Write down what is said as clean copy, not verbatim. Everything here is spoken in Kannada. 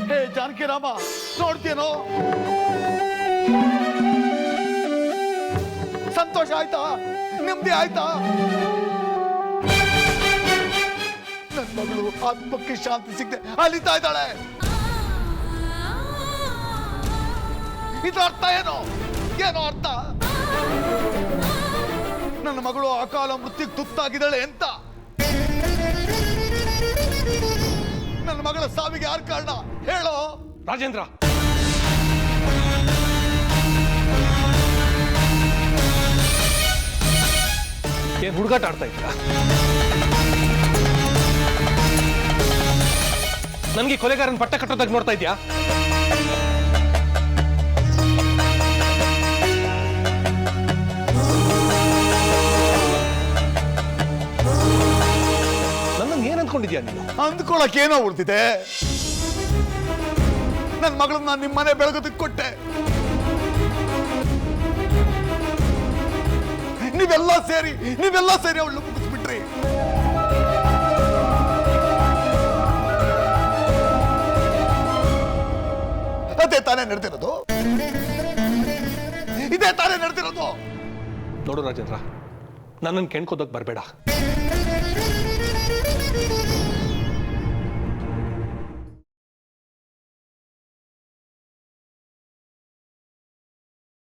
ಹೇ ಜಾನಕಿ ರಾಮ, ನೋಡ್ತೀನೋ? ಸಂತೋಷ ಆಯ್ತಾ? ನೆಮ್ಮದಿ ಆಯ್ತಾ? ನನ್ನ ಮಗಳು ಆತ್ಮಕ್ಕೆ ಶಾಂತಿ ಸಿಗದೆ ಅಲಿತಾ ಇದ್ದಾಳೆ. ಇದರ ಅರ್ಥ ಏನು? ಏನೋ ಅರ್ಥ? ನನ್ನ ಮಗಳು ಅಕಾಲ ಮೃತ್ಯುಗೆ ತುತ್ತಾಗಿದ್ದಾಳೆ ಅಂತ. ನನ್ನ ಮಗಳ ಸಾವಿಗೆ ಯಾರು ಕಾರಣ ಹೇಳೋ? ರಾಜೇಂದ್ರ, ಏನ್ ಹುಡುಗಾಟ ಆಡ್ತಾ ಇದ್ದೀರಾ? ನನ್ಗೆ ಕೊಲೆಗಾರನ ಪಟ್ಟ ಕಟ್ಟೋದಾಗ ನೋಡ್ತಾ ಇದ್ಯಾ? ನನ್ನನ್ನು ಏನ್ ಅಂದ್ಕೊಂಡಿದ್ಯಾ ನೀನು? ಅಂದ್ಕೊಳಕ್ ಏನೋ ಉಳ್ತಿದೆ. ನನ್ನ ಮಗಳನ್ನ ನಾನು ನಿಮ್ಮ ಮನೆ ಬೆಳಗೋದಕ್ಕೆ ಕೊಟ್ಟೆ. ನೀವೆಲ್ಲ ಸೇರಿ ಅವಳು ಮುಗಿಸ್ಬಿಟ್ರಿ. ಅದೇ ತಾನೇ ನಡೆದಿರೋದು. ಇದೇ ತಾನೇ ನಡೆದಿರೋದು. ನೋಡು ರಾಜೇಂದ್ರ, ನನ್ನನ್ನು ಕೆಣ್ಕೋದಕ್ಕೆ ಬರಬೇಡ.